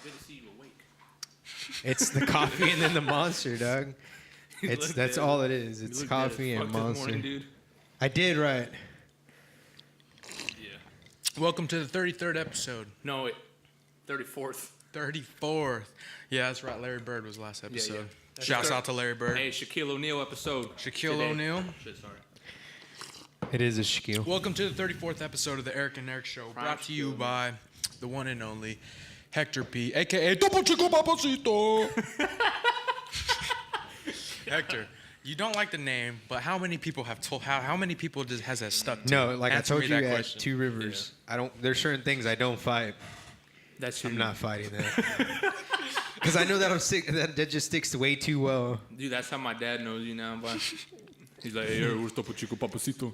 Good to see you awake. It's the coffee and then the Monster, dog. That's all it is. It's coffee and Monster. Morning, dude. I did right. Yeah. Welcome to the 33rd episode. No, wait. 34th. 34th. Yeah, that's right. Larry Bird was last episode. Yeah. Shouts out to Larry Bird. Hey, Shaquille O'Neal episode. Shaquille O'Neal. Shit, sorry. It is a Shaquille. Welcome to the 34th episode of the Eric and Eric Show, brought to you by the one and only Hector P, a.k.a. Topo Chico Papacito. Hector, you don't like the name, but how many people have told? How many people has that stuck to? No, like Answer I told me you that at question. Two Rivers, I don't. There's certain things I don't fight. That's I'm not fighting that. Because I know that'll stick. That just sticks way too well. Dude, that's how my dad knows you now, but he's like, hey, where's Topo Chico Papacito?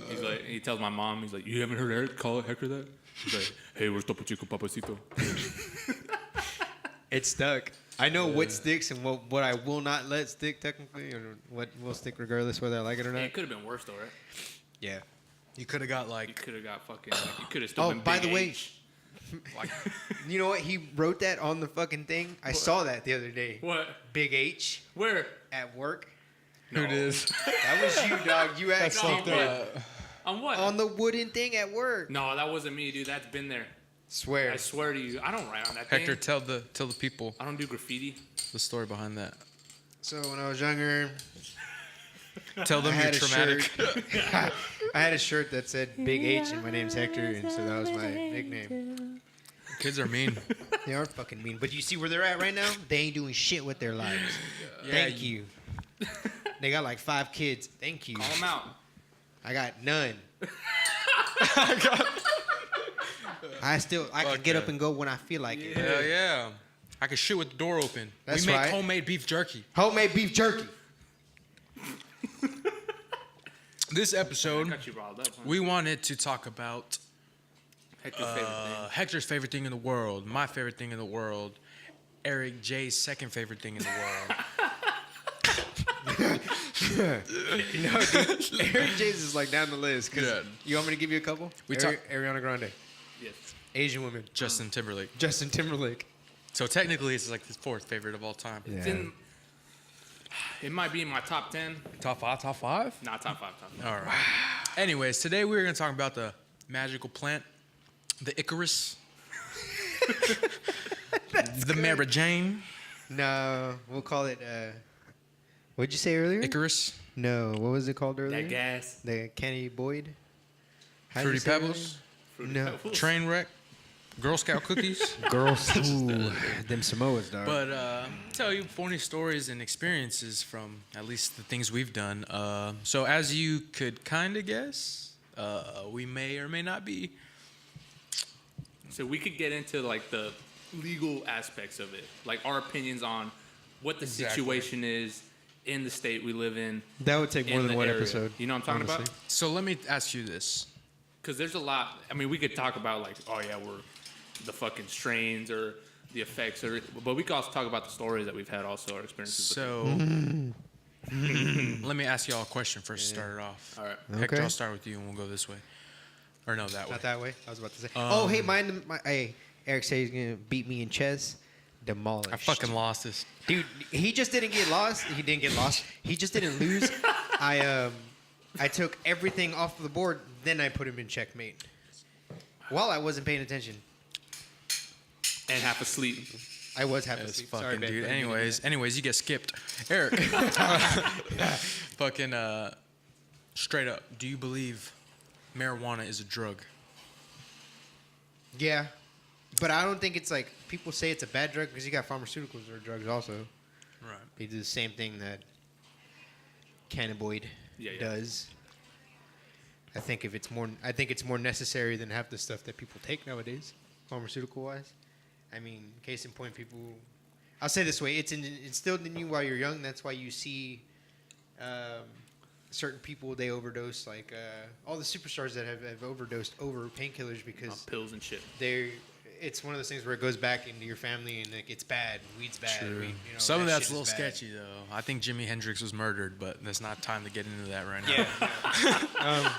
He's like, he tells my mom, he's like, you haven't heard Eric call Hector that? He's like, hey, where's Topo Chico Papacito? It stuck. I know what sticks and what I will not let stick technically, or what will stick regardless whether I like it or not. Hey, it could have been worse though, right? Yeah. You could have got You like could have got fucking. You could have still been. by Big the way, H. like you know what? He wrote that on the fucking thing. I saw that the other day. What? Big H Where? at work. who it is. That was you, dog. You That's actually like what? On what? on the wooden thing at work. No, that wasn't me, dude. That's been there. Swear. I swear to you, I don't write on that Hector, thing. tell the people I don't do graffiti. the story behind that. So when I was younger, Tell them I you're had a traumatic. shirt. I had a shirt that said Big H and my name's Hector, and so that was my nickname. Kids are mean. They are fucking mean, but you see where they're at right now? They ain't doing shit with their lives. Yeah, Thank you. They got like 5 kids. Thank you. Call them out. I got none. I Fuck can get up yeah. and go when I feel like it. Hell yeah. I can shit with the door open. That's we make right. homemade beef jerky. Homemade beef jerky. This episode, Got you riled up. Huh? we wanted to talk about Hector's favorite thing. Hector's favorite thing in the world, my favorite thing in the world, Eric J's second favorite thing in the world. No, dude. Eric J's is like down the list. Yeah. You want me to give you a couple? Ariana Grande. Yes. Asian women. Justin Timberlake. Justin Timberlake. So technically, it's like his 4th favorite of all time. It's in, it might be in my top 10. Top 5? Top 5? Not top 5. Top 5. All right. Anyways, today we're going to talk about the magical plant, the Icarus, the Mary Jane. No, we'll call it. What'd you say earlier? Icarus, No, what was it called earlier? That gas. The Kenny Boyd. How'd Fruity you say it Pebbles, No. train wreck, Girl Scout cookies. earlier? Girls. Ooh, them Samoas, dog. But tell you funny stories and experiences from at least the things we've done. So as you could kind of guess, we may or may not be. So we could get into like the legal aspects of it, like our opinions on what the Exactly. situation is in the state we live in. that would take more in than the one area. episode. You know what I'm talking honestly. about? So let me ask you this. Because there's a lot. I mean, we could talk about like, oh yeah, we're the fucking strains or the effects, but we could also talk about the stories that we've had, also our experiences. So let me ask y'all a question first to start it off. All right. Hector, Okay. I'll start with you and we'll go this way. Or no, that way. Not that way. I was about to say. Oh, hey, hey, Eric said he's gonna beat me in chess. Demolished. I fucking lost this. Dude, he just didn't get lost. He didn't get lost. He just didn't lose. I took everything off the board, then I put him in checkmate. While I wasn't paying attention. And half asleep. I was half That's asleep. fucking Sorry, babe. dude. I didn't mean to do Anyways, you get skipped. Eric. Fucking straight up. Do you believe marijuana is a drug? that. Yeah. But I don't think it's like, people say it's a bad drug because you got pharmaceuticals or drugs also. Right. They do the same thing that cannabinoid does. I think it's more necessary than half the stuff that people take nowadays, pharmaceutical wise. I mean, case in point, people. I'll say this way: it's instilled in you while you're young. That's why you see certain people, they overdose, like all the superstars that have overdosed over painkillers because Pills and shit. it's one of those things where it goes back into your family and it's bad. Weed's bad. True. Weed, Some of that that's shit a little is bad. sketchy though. I think Jimi Hendrix was murdered, but there's not time to get into that right now. Yeah.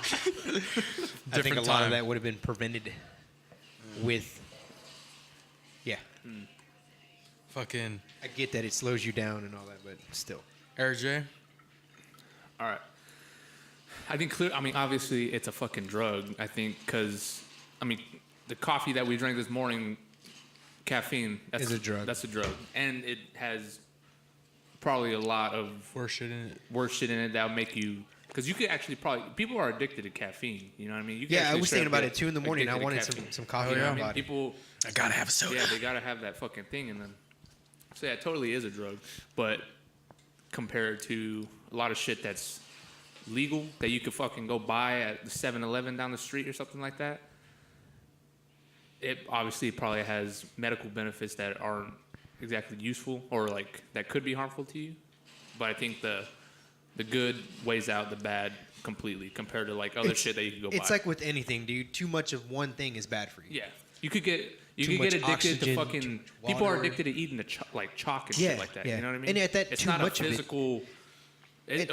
I think a lot time. of that would have been prevented with. Yeah. Fucking I get that it slows you down and all that, but still. Eric J. All right. I think obviously it's a fucking drug. I think because, the coffee that we drank this morning, caffeine, that's Is a drug. That's a drug. And it has probably a lot of Worse shit in it. worse shit in it that'll make you, because you could actually people are addicted to caffeine. You know what I mean? You could Yeah, I actually was straight thinking up about get it 2 in the morning. I addicted to wanted caffeine. some coffee Oh, in yeah. my body. People, I gotta have a soda. yeah, they gotta have that fucking thing in them. So yeah, it totally is a drug. But compared to a lot of shit that's legal that you could fucking go buy at the 7-Eleven down the street or something like that, it obviously probably has medical benefits that aren't exactly useful or like that could be harmful to you. But I think the good weighs out the bad completely compared to like other shit that you could go buy. It's like with anything, dude. Too much of one thing is bad for you. Yeah, you could get Too much addicted oxygen, to fucking. too much People are water. addicted to eating like chalk and Yeah, shit like that. yeah. You know what I mean? And at that it's too not much a of it- physical.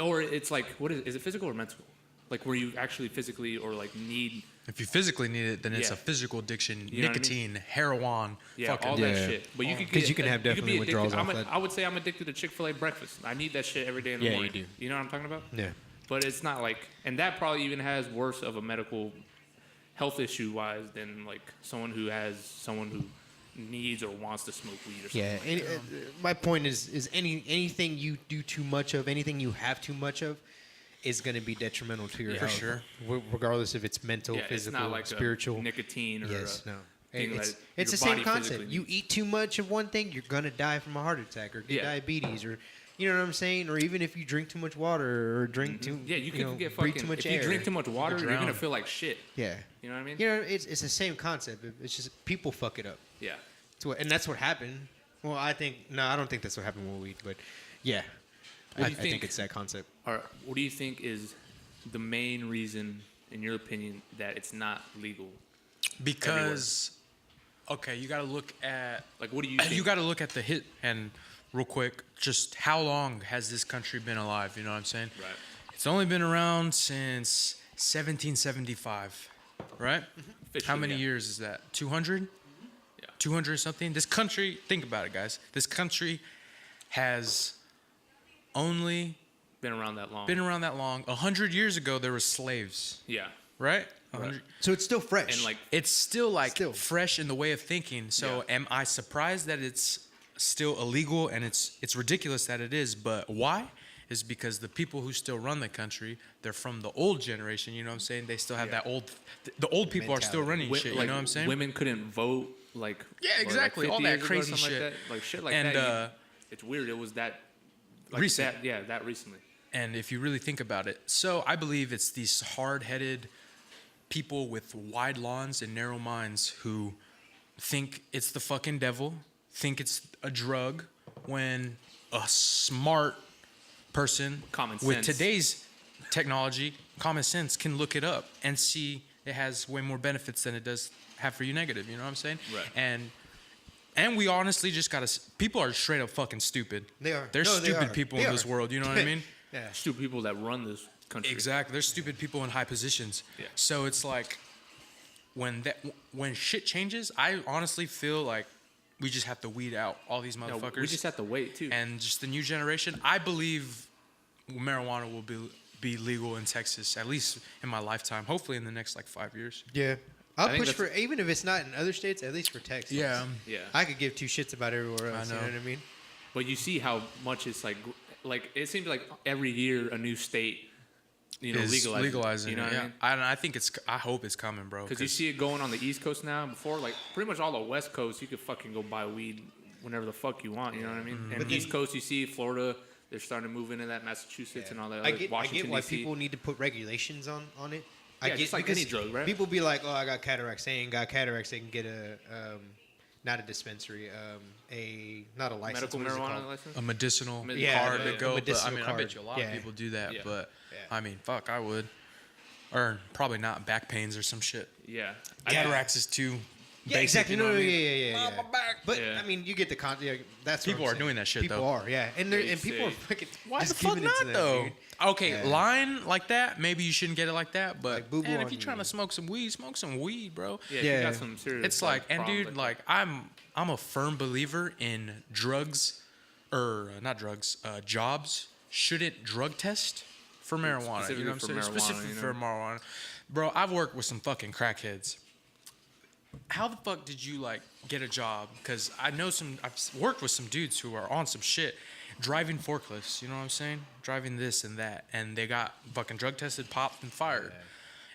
Or it's like what is it physical or mental? Like where you actually physically or like need. If you physically need it, then it's Yeah. a physical addiction. You know what I Nicotine, heroin, Yeah, fucking all that shit. But you could 'Cause get you can have you could definitely be addicted. withdrawals off that. I would say I'm addicted to Chick-fil-A breakfast. I need that shit every day in the Yeah, you morning. do. You know what I'm talking about? Yeah. But it's not like, and that probably even has worse of a medical health issue wise than like someone who needs or wants to smoke weed or something. Yeah. like that. My point is anything you do too much of, anything you have too much of, is going to be detrimental to your Yeah, health. for sure. Regardless if it's mental, Yeah, it's physical, not like spiritual. a nicotine or Yes, a no. thing It's that the your same body concept. physically You needs. eat too much of one thing, you're gonna die from a heart attack or get Yeah. diabetes, or you know what I'm saying. Or even if you drink too much water or drink too, Yeah, you could get breathe fucking. too much if air. you drink too much water, you're gonna drown. feel like shit. Yeah, You know what I mean? you know it's the same concept. It's just people fuck it up. Yeah. And that's what happened. Well, I don't think that's what happened with weed, but yeah, What I do you think think- it's that concept. Or what do you think is the main reason, in your opinion, that it's not legal? Because, okay, you got to look at Like, what do you think? you got to look at the hit and real quick, just how long has this country been alive? You know what I'm saying? Right. It's only been around since 1775, right? How Officially, many yeah. years is that? 200? Yeah. 200 something. This country, think about it, guys. This country has only Been around that long. been around that long. 100 years ago, there were slaves, Yeah. right? 100 So it's still fresh. And like, It's still like Still. fresh in the way of thinking. So Yeah. am I surprised that it's still illegal and it's ridiculous that it is? But why? Is because the people who still run the country, they're from the old generation. You know what I'm saying? They still have Yeah. that old. The old people are still Mentality. running shit. You know what I'm saying? Women couldn't vote, like Yeah, or, like, exactly. 50 All that years ago or crazy something shit. Like that. Like shit like And, that. It's weird. It was that like recent. That, yeah, that recently. And if you really think about it, so I believe it's these hard-headed people with wide lawns and narrow minds who think it's the fucking devil, think it's a drug, when a smart person Common with sense. today's technology, common sense, can look it up and see it has way more benefits than it does have for you negative. You know what I'm saying? Right. And we honestly just gotta. People are straight up fucking stupid. They are. There's No, they stupid are. people They in this are. world. You know what I mean? Yeah. Stupid people that run this country. Exactly. There's stupid people in high positions. Yeah. So it's like when shit changes, I honestly feel like we just have to weed out all these No, motherfuckers. we just have to wait too. And just the new generation, I believe marijuana will be legal in Texas, at least in my lifetime. Hopefully in the next like 5 years. Yeah. I'll think push for, that's- even if it's not in other states, at least for Texas. Yeah. yeah. I could give two shits about everywhere else. I You know. know what I mean? But you see how much it's like it seems like every year a new state, Is legalizing. You know it, what yeah. I mean? I think I hope it's coming, bro. Because you see it going on the East Coast now. Before, like pretty much all the West Coast, you could fucking go buy weed whenever the fuck you want. You know what I mean? And But East then- Coast, you see Florida, they're starting to move into that Massachusetts and all that. I Other, get Washington why DC. people need to put regulations on it. I Yeah, get just like because any drug, right? People be like, "Oh, I got cataracts." They ain't got cataracts. They can get not a dispensary, not a license. medical what is it marijuana called? license. a medicinal Yeah, card yeah, to go. But I medicinal mean, I card. bet you a lot Yeah. of people do that. Yeah. But Yeah. I mean, fuck, I would. Or probably not back pains or some shit. Yeah. Cataracts is too Yeah, exactly. You know No, what I yeah, mean? yeah. My back. But Yeah. I mean, you get the content. Yeah, that's what People I'm are saying. doing that shit, People though. are, yeah, and They people are say- fucking. Why just the fuck giving it to not them, though? dude. Okay, Yeah. line like that, maybe you shouldn't get it like that. But Like, boo-boo man, on if you're trying you. to smoke some weed, bro. Yeah, if Yeah. you got some serious. It's like, and problems dude, that. like I'm a firm believer in drugs, or not drugs, jobs shouldn't drug test for marijuana. You know what I'm saying? Specifically for marijuana, Specifically you know? for marijuana, bro. I've worked with some fucking crackheads. How the fuck did you like get a job? Because I've worked with some dudes who are on some shit, driving forklifts. You know what I'm saying? Driving this and that, and they got fucking drug tested, popped, and fired.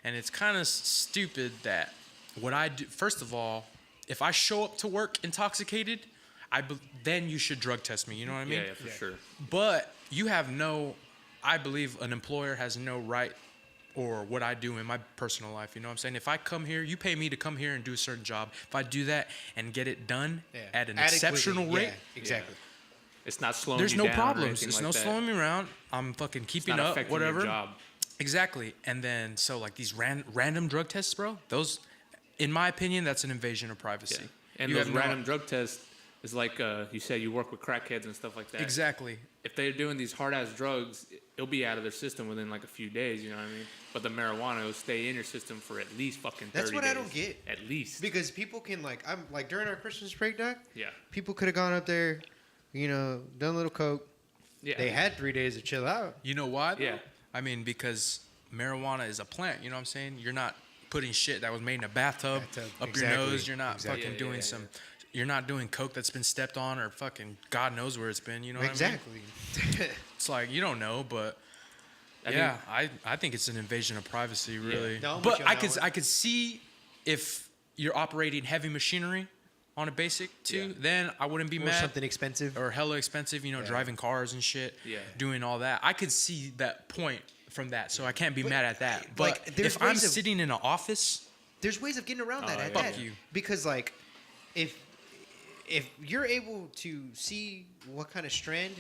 And it's kind of stupid that what I do. First of all, if I show up to work intoxicated, then you should drug test me. You know what I mean? Yeah, for sure. But you have no. I believe an employer has no right or what I do in my personal life. You know what I'm saying? If I come here, you pay me to come here and do a certain job. If I do that and get it done at an exceptional rate, exactly. It's not slowing there's you no down or problems. anything It's like no that. slowing me around. I'm fucking It's keeping not up, affecting whatever. your job. Exactly. And then, so like these random drug tests, bro, those, in my opinion, that's an invasion of privacy. Yeah. And You those have no- random drug tests is like you said you work with crackheads and stuff like that. Exactly. If they're doing these hard ass drugs, it'll be out of their system within like a few days. You know what I mean? But the marijuana will stay in your system for at least fucking 30 That's what days. I don't get. At least. Because people can I'm like during our Christmas break, doc. Yeah. People could have gone up there, done a little coke. Yeah. They had 3 days to chill out. You know why? Though? Yeah. I mean, because marijuana is a plant. You know what I'm saying? You're not putting shit that was made in a bathtub up Exactly. your nose. You're not Exactly. fucking Yeah, doing yeah, some. You're not doing coke that's been stepped on or fucking God knows where it's been. You know what I mean? Exactly. It's like you don't know, but I think it's an invasion of privacy, really. No, I'm with but you on I that could one. I could see if you're operating heavy machinery on a basic too, Yeah. then I wouldn't be Or mad. something expensive. Or hella expensive, driving cars and shit. Yeah. Doing all that. I could see that point from that, so I can't be mad at that. But like, there's if I'm ways of- sitting in an office, There's ways of getting around that. Oh, at yeah. that. Fuck you. Because if you're able to see what kind of strand,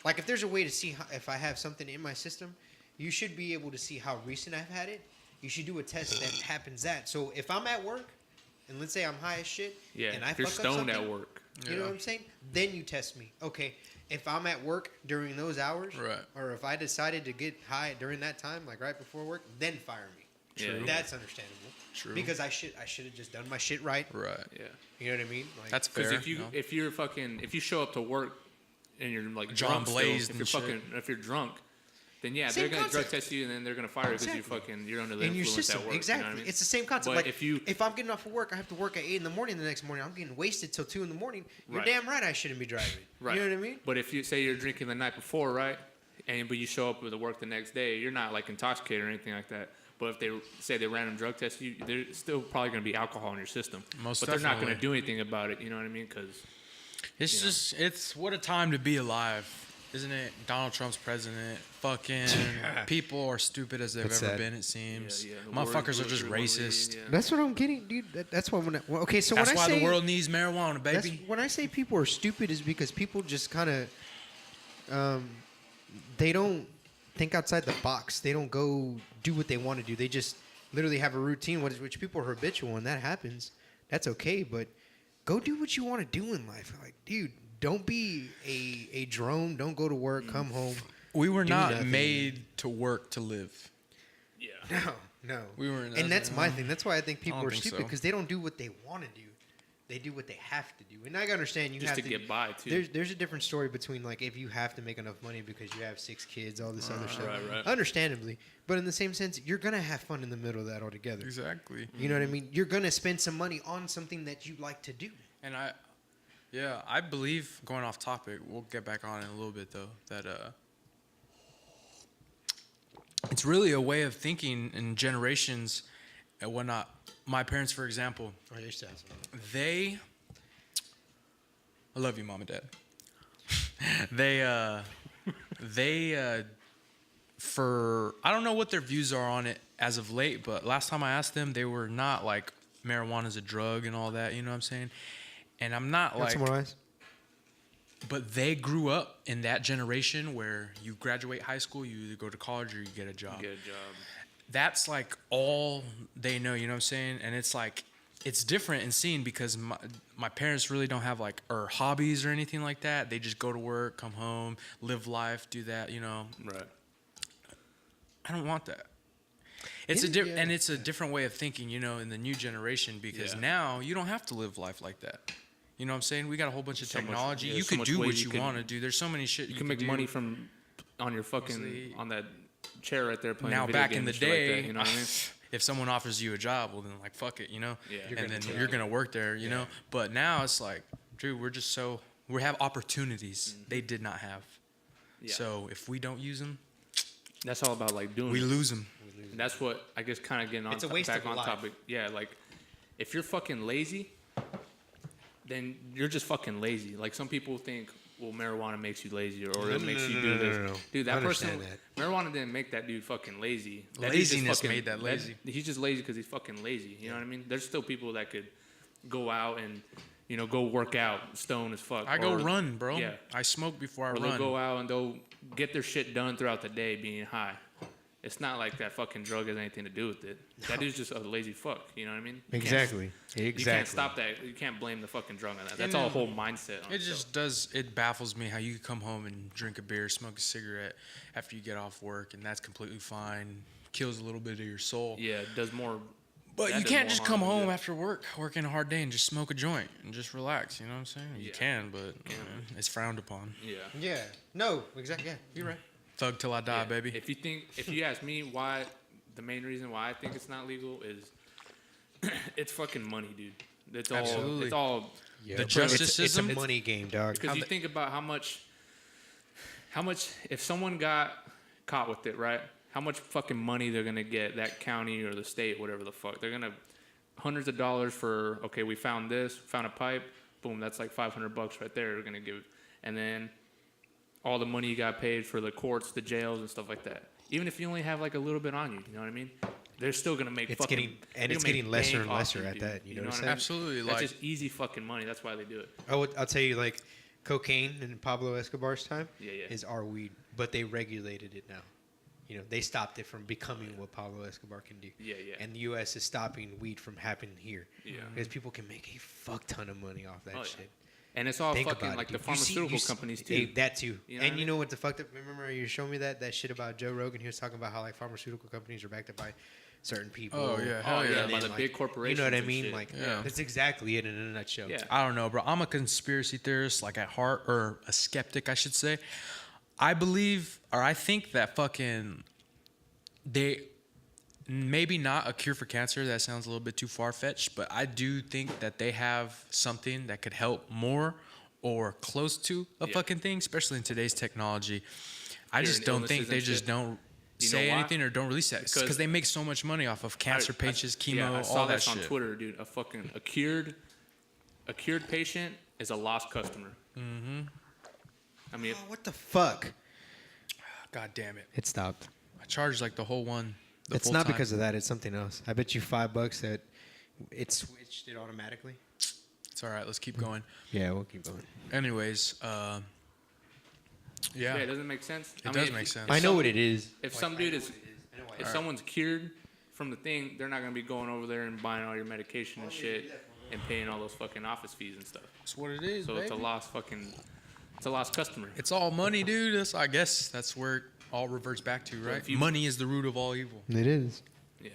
like if there's a way to see if I have something in my system, you should be able to see how recent I've had it. You should do a test that happens that. So if I'm at work, and let's say I'm high as shit, Yeah. and I If you're fuck up stoned something, at work. you know what I'm saying? Then you test me. Okay, if I'm at work during those hours, Right. or if I decided to get high during that time, like right before work, then fire me. True. That's understandable. True. Because I should have just done my shit right. right? Yeah. You know what I mean? Like, That's Because fair. if you show up to work and you're like John drunk still, blazed if you're and shit. fucking if you're drunk, then yeah, Same they're gonna drug concept. test you and then they're gonna fire you because Exactly. you're under the in your influence system, at work. exactly. You know what I mean? It's the same concept. But like if I'm getting off of work, I have to work at 8 a.m. the next morning. I'm getting wasted till 2 a.m. You're Right. damn right I shouldn't be driving. Right. You know what I mean? But if you say you're drinking the night before, right, but you show up to work the next day, you're not like intoxicated or anything like that. But if they say they random drug test you, there's still probably going to be alcohol in your system. Most but they're not going definitely. to do anything about it. You know what I mean? Because It's it's what a time to be alive, isn't it? Donald Trump's president. Fucking people are stupid as they've That's ever sad. been. It seems. the Motherfuckers world- are just the world racist. leading, yeah. That's what I'm getting, dude. That's why okay. So That's when why I say the world needs marijuana, that's, baby. when I say people are stupid is because people just kind of they don't think outside the box. They don't go do what they want to do. They just literally have a routine, which people are habitual, and that happens. That's okay, but go do what you want to do in life. Like, dude, don't be a drone. Don't go to work. Come home. We were do not nothing. made to work to live. Yeah. No. We were, And that's my thing. That's why I think people don't are think stupid so. because they don't do what they want to do. They do what they have to do. And I understand you Just have to get by, too. There's a different story between like if you have to make enough money because you have 6 kids, all this other stuff. right. Understandably, but in the same sense, you're gonna have fun in the middle of that altogether. Exactly. You know what I mean? You're gonna spend some money on something that you like to do. And I believe, going off topic, we'll get back on in a little bit though, that it's really a way of thinking in generations and whatnot. My parents, for example, I used to have some. I love you, mom and dad. they for, I don't know what their views are on it as of late, but last time I asked them, they were not like marijuana's a drug and all that, you know what I'm saying? And I'm not Got like, some more eyes? but they grew up in that generation where you graduate high school, you either go to college or you get a job. Get a job. That's like all they know, you know what I'm saying? And it's like it's different in seeing because my parents really don't have like or hobbies or anything like that. They just go to work, come home, live life, do that. You know. Right. I don't want that. It's and it's a different way of thinking, you know, in the new generation because now you don't have to live life like that. You know what I'm saying? We got a whole bunch of technology. You could do what you want to do. There's so many shit you can make money from on your fucking on that chair right there playing. Now video back in the day, like that, you know what I mean? If someone offers you a job, well then like fuck it, you know. Yeah. And then you're gonna work there, you know. But now it's like, dude, we have opportunities they did not have. Yeah. So if we don't use them, that's all about like doing. We lose them. And that's what I guess kind of getting on back on topic. Yeah, like if you're fucking lazy, then you're just fucking lazy. Like some people think, well, marijuana makes you lazy or it makes you do this. No. Dude, that person, marijuana didn't make that dude fucking lazy. Laziness made that lazy. He's just lazy because he's fucking lazy. You know what I mean? There's still people that could go out and, you know, go work out, stone as fuck. I go run, bro. Yeah. I smoke before I run. They'll go out and they'll get their shit done throughout the day being high. It's not like that fucking drug has anything to do with it. No. That dude's just a lazy fuck. You know what I mean? Exactly. You can't stop that. You can't blame the fucking drug on that. That's all a whole mindset. On it just does. It baffles me how you come home and drink a beer, smoke a cigarette after you get off work, and that's completely fine. Kills a little bit of your soul. Yeah, it does more. But you can't just come home after work, working a hard day, and just smoke a joint and just relax. You know what I'm saying? You can, but it's frowned upon. Yeah. Yeah. No. Exactly. Yeah. You're right. Thug till I die, baby. If you ask me why, the main reason why I think it's not legal is it's fucking money, dude. It's all. Absolutely. It's all. Yeah, the justice system. It's a money game, dog. Because you think about how much if someone got caught with it, right? How much fucking money they're gonna get, that county or the state, whatever the fuck. They're gonna hundreds of dollars for, okay, we found this, found a pipe, boom, that's like $500 right there. They're gonna give, and then all the money you got paid for the courts, the jails, and stuff like that. Even if you only have like a little bit on you, you know what I mean? They're still gonna make it's getting lesser and lesser at that. You know what I'm saying? Absolutely, that's just easy fucking money. That's why they do it. I'll tell you, like cocaine in Pablo Escobar's time yeah. is our weed, but they regulated it now. You know, they stopped it from becoming what Pablo Escobar can do. Yeah. And the U.S. is stopping weed from happening here. Yeah. Because people can make a fuck ton of money off that shit. And it's all fucking like the pharmaceutical companies too. That too. You know and you know what the fucked up? Remember you showed me that shit about Joe Rogan? He was talking about how like pharmaceutical companies are backed up by certain people. Oh yeah, hell yeah. By the big corporations. You know what I mean? Shit. Like that's exactly it in a nutshell. Yeah. I don't know, bro. I'm a conspiracy theorist, like at heart, or a skeptic, I should say. I believe, or I think that fucking they. Maybe not a cure for cancer. That sounds a little bit too far-fetched, but I do think that they have something that could help more or close to a fucking thing, especially in today's technology. I just don't think they just don't say anything or don't release that because they make so much money off of cancer patients, chemo, I saw all that on shit. Twitter, dude. A cured patient is a lost customer. Mm-hmm. I mean, what the fuck? God damn it! It stopped. I charged like the whole one. It's not because of that. It's something else. I bet you $5 that it switched it automatically. It's all right. Let's keep going. Yeah, we'll keep going. Anyways, yeah, it doesn't make sense. It does make sense. I know what it is. If someone's cured from the thing, they're not gonna be going over there and buying all your medication and shit and paying all those fucking office fees and stuff. That's what it is. So baby. It's a lost customer. It's all money, dude. I guess that's where it all reverts back to, right? Money is the root of all evil. It is. Yeah,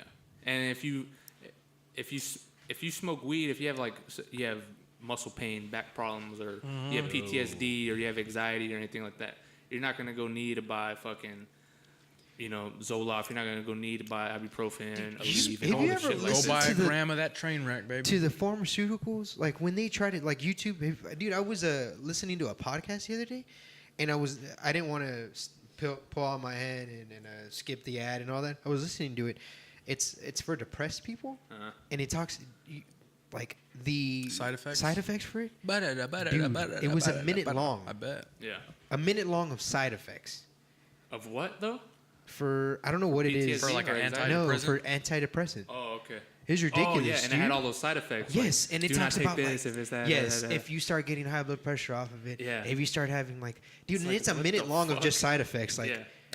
and if you smoke weed, if you have muscle pain, back problems, or you have PTSD, or you have anxiety or anything like that, you're not gonna go need to buy fucking, Zoloft. You're not gonna go need to buy ibuprofen, Aleve, and all this shit. Go buy a gram of that train wreck, baby. To the pharmaceuticals, like when they tried it, like YouTube, dude. I was listening to a podcast the other day, and I didn't want to pull out my hand and skip the ad and all that. I was listening to it. It's for depressed people, and it talks like the side effects for it. Dude, it was a minute long. I bet. Yeah. A minute long of side effects. Of what though? For I don't know what it is. For like an antidepressant. No, for antidepressant. Oh, okay. It's ridiculous. Oh, yeah, and dude. it had all those side effects. Yes, and it talks about this, if it's that. Yes, if you start getting high blood pressure off of it. Yeah. If you start having dude, it's a minute long of just side effects.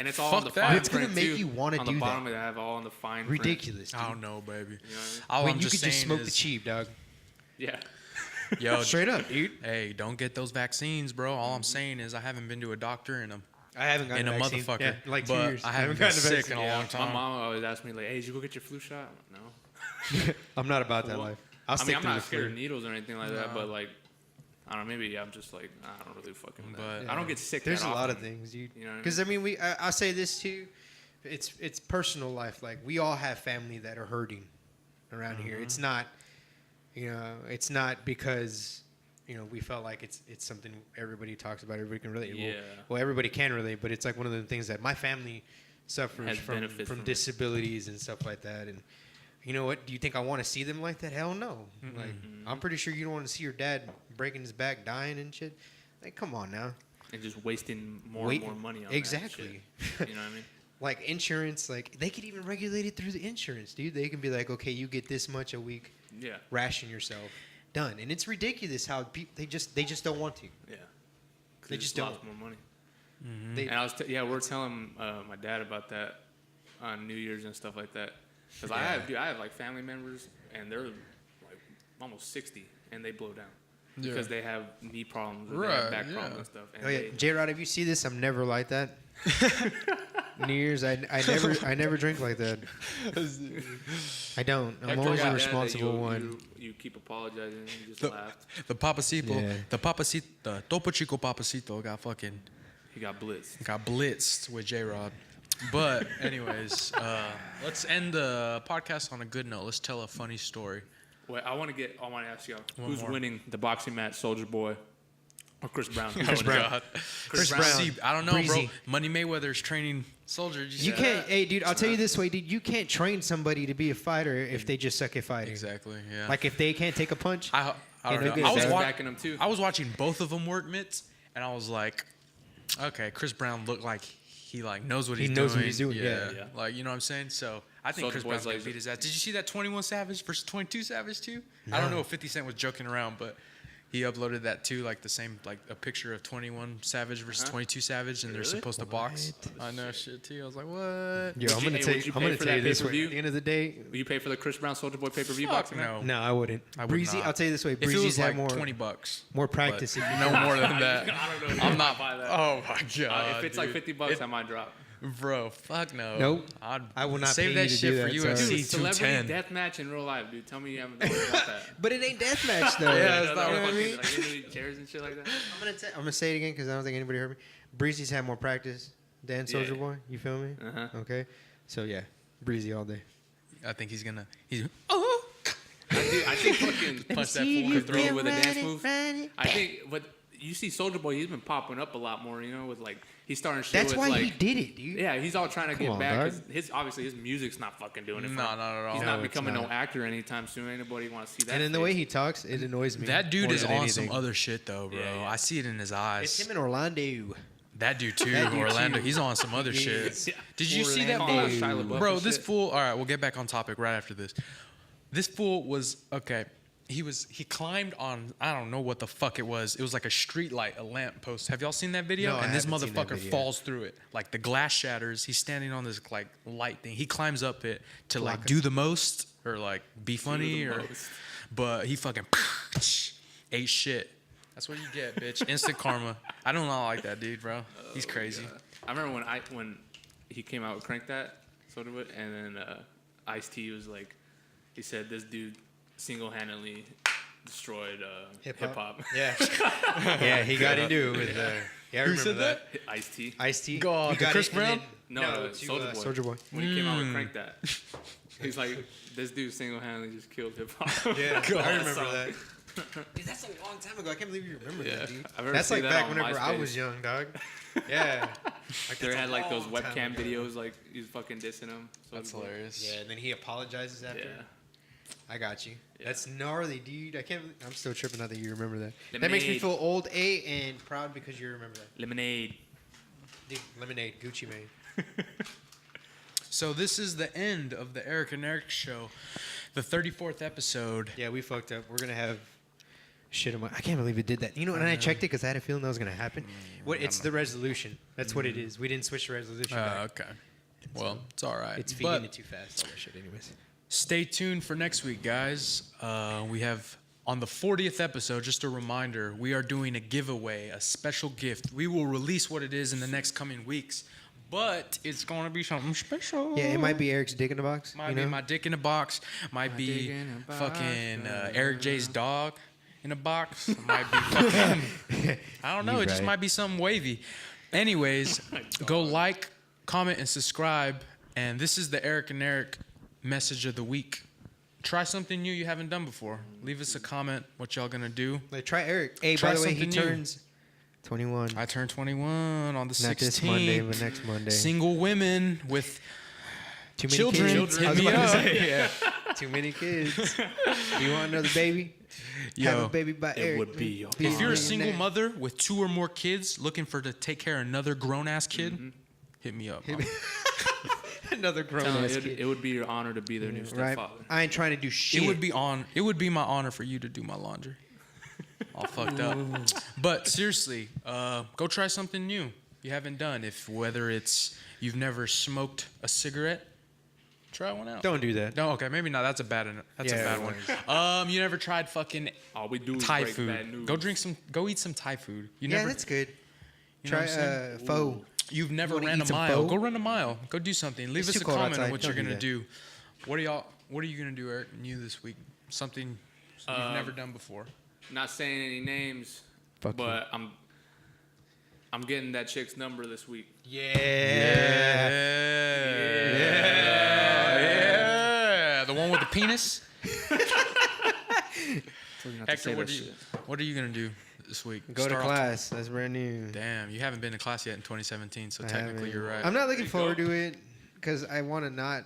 And it's all Fuck on the that. fine It's gonna print, make too. you wanna On do the that. bottom, they have all on the fine print. Ridiculous, dude. I don't know, baby. You know what I mean? All When I'm you just could just saying smoke is, the cheap, dog. Yeah. yo, Straight up, dude. hey, don't get those vaccines, bro. All I'm saying is I haven't been to a doctor in I haven't gotten a a vaccine. motherfucker. Yeah, like 2 but years. I haven't been gotten a sick vaccine. in a long My time. mom always asked me, like, hey, did you go get your flu shot? No. I'm not about that life. I'll I stick mean, I'm through not the scared flu. of needles or anything like that, No. but, like, I don't know, maybe I'm just like, I don't really fucking, But- I don't get sick There's that a lot of often. things, dude. You know what I mean? Because I mean, I say this too. It's personal life. Like we all have family that are hurting around here. It's not, it's not because we felt like it's something everybody talks about. Everybody can relate. Yeah. Well, everybody can relate, but it's like one of the things that my family suffers Has from benefits from it. disabilities and stuff like that. And you know what? Do you think I want to see them like that? Hell no. Like I'm pretty sure you don't want to see your dad breaking his back, dying and shit. Like, come on now. And just wasting more and more money on exactly. that shit. You know what I mean? Like insurance, like they could even regulate it through the insurance, dude. They can be like, okay, you get this much a week, Yeah. ration yourself, done. And it's ridiculous how they just don't want to. Yeah. They just don't. lost more money. They, And I was, we're telling my dad about that on New Year's and stuff like that. Because I have like family members, and they're like almost 60, and they blow down Yeah. because they have knee problems, or they have back problems and stuff. And oh yeah, J Rod, if you see this, I'm never like that. New Year's, I never drink like that. I don't. I'm Hector always got a mad that responsible one. You keep apologizing, and you just The- laughed. The papacito, Yeah. the Topo Chico papacito got fucking He got blitzed. got blitzed with J Rod. But anyways, let's end the podcast on a good note. Let's tell a funny story. Wait, I want to ask y'all, One who's more. winning the boxing match, Soldier Boy or Chris Brown? Chris Brown. God. Chris Brown. See, I don't know, Breezy. bro. Money Mayweather's training Soldier. Did You see can't. that? Hey, dude, I'll tell you this way, dude. You can't train somebody to be a fighter if they just suck at fighting. Exactly. Yeah. Like if they can't take a punch. I don't Ain't no know. good, I was dog. backing him too. I was watching both of them work mitts, and I was like, okay, Chris Brown looked like he like knows what He he's knows doing. what he's doing, yeah. Yeah. Like, you know what I'm saying? So I think Soulja Chris Boy's Brown's gonna like- beat his ass. Did you see that 21 Savage versus 22 Savage too? I don't know if 50 Cent was joking around, but he uploaded that too, like the same, like a picture of 21 Savage versus 22 Savage, and they're Really? supposed to box. I know shit too. I was like, what? Yo, I'm gonna hey, tell would you. you I'm pay gonna for tell you that this way. pay-per-view? At the end of the day, Will you pay for the Chris Brown Soldier Boy pay-per-view Fuck boxing match? no. no, I wouldn't. I would Breezy, not. I'll tell you this way. If it Breezy's was had like more $20, more practice. but if you no do. more than that. I don't know. I'm not. buy that. Oh my god. If it's like dude. $50, I might drop. Bro, fuck no. Nope. I'd I will not save pay you that to shit do for that, UFC sorry. Dude, celebrity 210. death match in real life, dude. Tell me you haven't thought about that. But it ain't deathmatch though. Yeah, You it's know not what I fucking, mean? like, you need chairs and shit like that. I'm gonna say it again because I don't think anybody heard me. Breezy's had more practice than Soldier Yeah. Boy. You feel me? Uh-huh. Okay. So yeah, Breezy all day. I think he's oh. I think fucking Punch that fool in the could throw throat. it with a dance move. I think, but you see Soldier Boy, he's been popping up a lot more, with like, he's starting shit That's with why like, he did it, dude. yeah, he's all trying to Come get on, back. dog. 'Cause obviously his music's not fucking doing it. For No, him. not at all. He's No, not it's becoming not. no actor anytime soon. Anybody want to see that? And in the face. way he talks, it annoys me. That dude more is than on anything. some other shit though, bro. Yeah, yeah. I see it in his eyes. It's him and Orlando. That dude too, That dude Orlando. too. He's on some other shit. Yeah. Did you see that Orlando. fool? Shia LaBeouf Bro, and this shit. fool. All right, we'll get back on topic right after this. This fool was okay. He climbed on, I don't know what the fuck it was. It was like a street light, a lamp post. Have y'all seen that video? No, I and this haven't seen that motherfucker video. falls through it. Like the glass shatters. He's standing on this like light thing. He climbs up it to like Clock it. do the most or like be funny the or most. but he fucking ate shit. That's what you get, bitch. Instant karma. I don't know like that dude, bro. He's crazy. I remember when he came out with Crank That, Soda Wood, and then Ice-T was like, he said this dude single-handedly destroyed hip-hop. Yeah. Yeah, he got into it with. Yeah, I Who remember said that? Ice-T. Ice-T. God, We got Chris it, and Brown? then- No, to, Soulja Boy. Soulja Boy. When he came out with Crank That, he's like, this dude single-handedly just killed hip-hop. Yeah, God. I remember that. Dude, that's a long time ago. I can't believe you remember Yeah. that, dude. I've ever That's seen like that back on whenever I MySpace. was young, dog. Yeah. Like, They that's a had like those long time webcam ago. videos, like he's fucking dissing him. That's Soulja Boy. hilarious. Yeah, and then he apologizes after. Yeah. I got you. Yeah. That's gnarly, dude. I can't. I'm still tripping out that you remember that. That makes me Lemonade. feel old, and proud because you remember that. Lemonade. Dude, Lemonade, Gucci Mane. So this is the end of the Eric and Eric show, the 34th episode. Yeah, we fucked up. We're gonna have Shit, I can't believe it did that. You know, and I checked it because I had a feeling that was going to happen. It's the resolution. That's what it is. We didn't switch the resolution back. Okay. Well, it's all right. It's feeding it too fast. All that shit, anyways. Stay tuned for next week, guys. We have on the 40th episode, just a reminder, we are doing a giveaway, a special gift. We will release what it is in the next coming weeks, but it's going to be something special. Yeah, it might be Eric's dick in the box. Might be my dick in a box. Might be fucking Eric J's dog in a box. Might be fucking, I don't know. It just might be something wavy. Anyways, go like, comment, and subscribe. And this is the Eric and Eric message of the week. Try something new you haven't done before. Leave us a comment what y'all gonna do. Like, try Eric. Hey, Try by the way, he something new. turns 21. I turned 21 on the 16th. Not this Monday, but next Monday. Single women with Too many children. kids. Hit I was me about to up. say. Yeah. Too many kids. You want another baby? Have a baby by Eric. would be your If you're a single mother with 2 or more kids looking to take care of another grown-ass kid, hit me up. Another grown Tell ass them kid. it would be your honor to be their new Right? stepfather. I ain't trying to do shit. It would be my honor for you to do my laundry. All fucked up. But seriously, go try something new you haven't done. Whether it's you've never smoked a cigarette, try one out. Don't do that. No, okay, maybe not. That's a bad one. You never tried fucking All we do is Thai break food. bad news. Go eat some Thai food. That's good. You know Try what I'm saying? pho. You've never wanna ran eat a some mile. pho? Go run a mile. Go do something. Leave It's us too a cold comment on outside. what Don't you're do gonna that. do. What are you gonna do, Eric? New this week? Something you've never done before. Not saying any names, Fuck but I'm getting that chick's number this week. Yeah. Yeah. The one with the penis. Hector, what are you gonna do this week? Go to Start off- class. That's brand new. Damn, you haven't been to class yet in 2017, so technically you're right. I'm not looking forward to it because I want to not.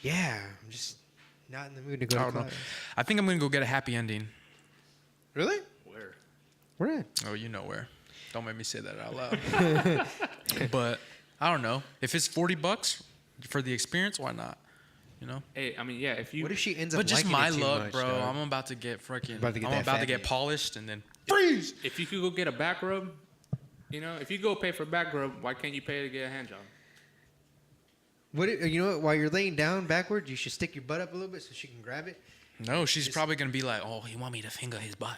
Yeah, I'm just not in the mood to go I to don't know. class. I think I'm gonna go get a happy ending. Really? Where? Where at? Oh, you know where. Don't make me say that out loud. But I don't know. If it's $40 for the experience, why not? You know? Hey, I mean, yeah. If you What if she ends up But just liking my it too luck, much, bro. dog? I'm about to get freaking. About to get I'm that about to fat get meat. polished and then. if you could go get a back rub, if you go pay for a back rub, why can't you pay to get a hand job? You know what? While you're laying down backwards, you should stick your butt up a little bit so she can grab it. No, she's probably gonna be like, "Oh, you want me to finger his butt?"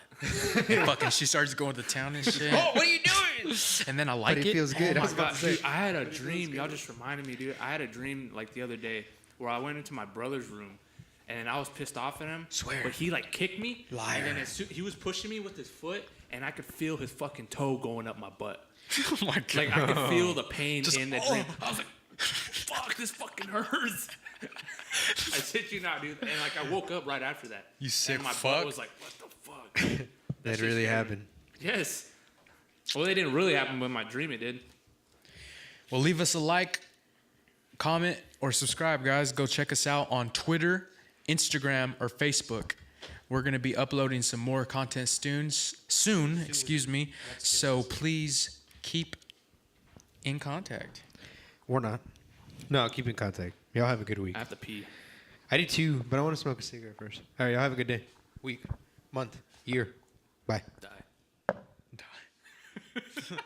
And fucking, she starts going to town and shit. Oh, what are you doing? And then I like But it feels good. Oh I my was about God, to say. dude, I had a dream. Y'all just reminded me, dude. I had a dream like the other day where I went into my brother's room and I was pissed off at him. Swear. But he like kicked me. Liar. And then he was pushing me with his foot and I could feel his fucking toe going up my butt. Oh my god! Like I could feel the pain Just- in the dream. I was like, fuck, this fucking hurts. I shit you not, dude. And like I woke up right after that. You sick and my fuck. butt was like, what the fuck? That shit really scared me. happened. Yes. Well, it didn't really happen, but in my dream it did. Well, leave us a like, comment, or subscribe, guys. Go check us out on Twitter, Instagram, or Facebook. We're going to be uploading some more content soon. So please keep in contact. Or not. No, keep in contact. Y'all have a good week. I have to pee. I do too, but I want to smoke a cigarette first. All right, y'all have a good day, week, month, year. Bye. Die. Die.